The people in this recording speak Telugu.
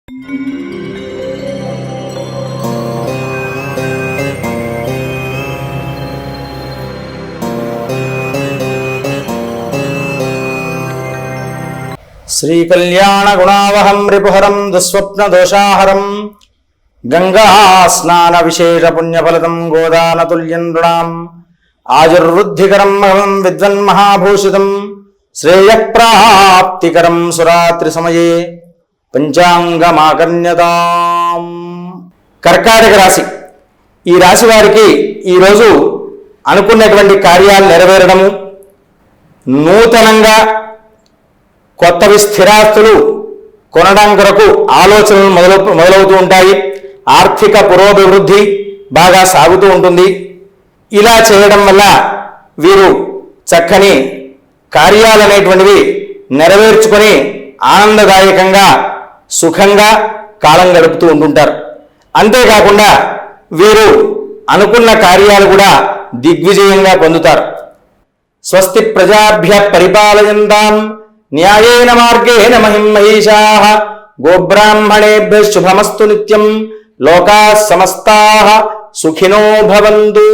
శ్రీకళ్యాణ గుణావహం రిపుహరం దుస్వప్న దోషాహరం గంగా స్నాన విశేష పుణ్యఫలదం గోదానతుల్యం నృణాం ఆయుర్వృద్ధికరం మహం విద్వన్మహాభూషితం శ్రేయప్రాప్తికరం సురాత్రి సమయే పంచాంగమాకర్ణ్యతాం. కర్కాటక రాశి. ఈ రాశి వారికి ఈరోజు అనుకున్నటువంటి కార్యాలు నెరవేరడము, నూతనంగా కొత్తవి స్థిరాస్తులు కొనడం కొరకు ఆలోచనలు మొదలవుతూ ఉంటాయి. ఆర్థిక పురోభివృద్ధి బాగా సాగుతూ ఉంటుంది. ఇలా చేయడం వల్ల వీరు చక్కని కార్యాలు అనేటువంటివి నెరవేర్చుకొని ఆనందదాయకంగా సుఖంగా కాలం గడుపుతూ ఉంటుంటారు. అంతేకాకుండా వీరు అనుకున్న కార్యాలు కూడా దిగ్విజయంగా పొందుతారు. స్వస్తి ప్రజాభ్య పరిపాలయంతాం న్యాయేన మార్గేణ మహిం మహిషాః గోబ్రాహ్మణేభ్య శుభమస్తు నిత్యం లోకాః సమస్తాః సుఖినో భవంతు.